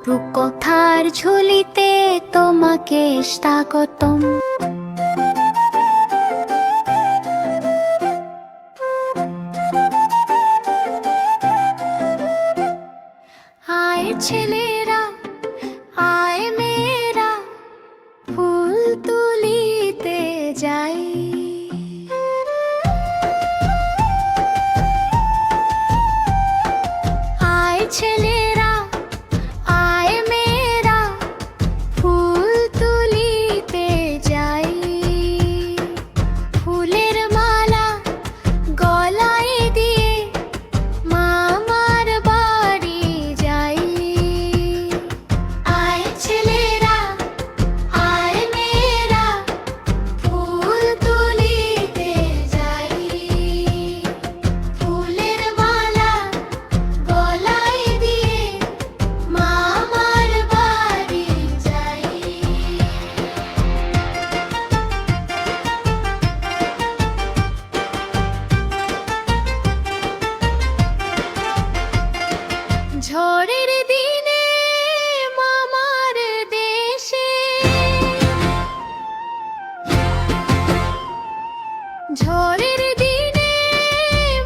রূপকথার ঝুলিতে তোমাকে স্বাগতম। আয় ছেলেরা, আয় মেয়েরা, ফুল তুলিতে যাই। আয় ছেলেরা, আয় মেয়েরা, ফুল তুলিতে যাই। ফুলের মালা গলায় দিয়ে মামার বাড়ি যাই। আয় ছেলেরা, আয় মেয়েরা, ফুল তুলিতে যাই। ফুলের মালা গলায় দিয়ে মামার বাড়ি যাই। ঝড়ের দিনে মামার দেশে, ঝড়ের দিনে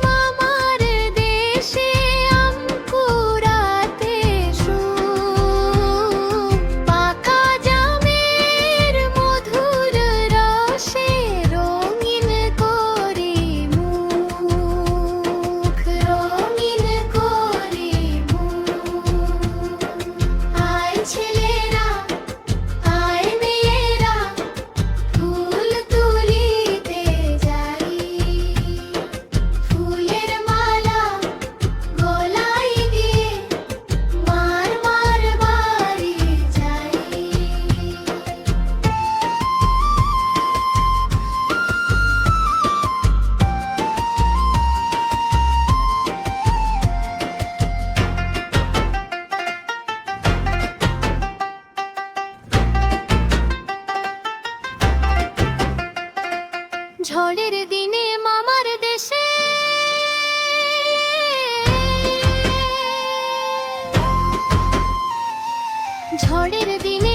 মামার দেশে আম কুড়াতে সুখ। পাকা জামের মধুর রসে রঙিন করি মুখ, রঙিন করি মুখ। আয় ছেলেরা, আয় মেয়েরা, ফুল তুলিতে যাই। ফুলের মালা গলায় দিয়ে মামার বাড়ি যাই। ঝড়ের দিনে মামার দেশে, ঝড়ের দিনে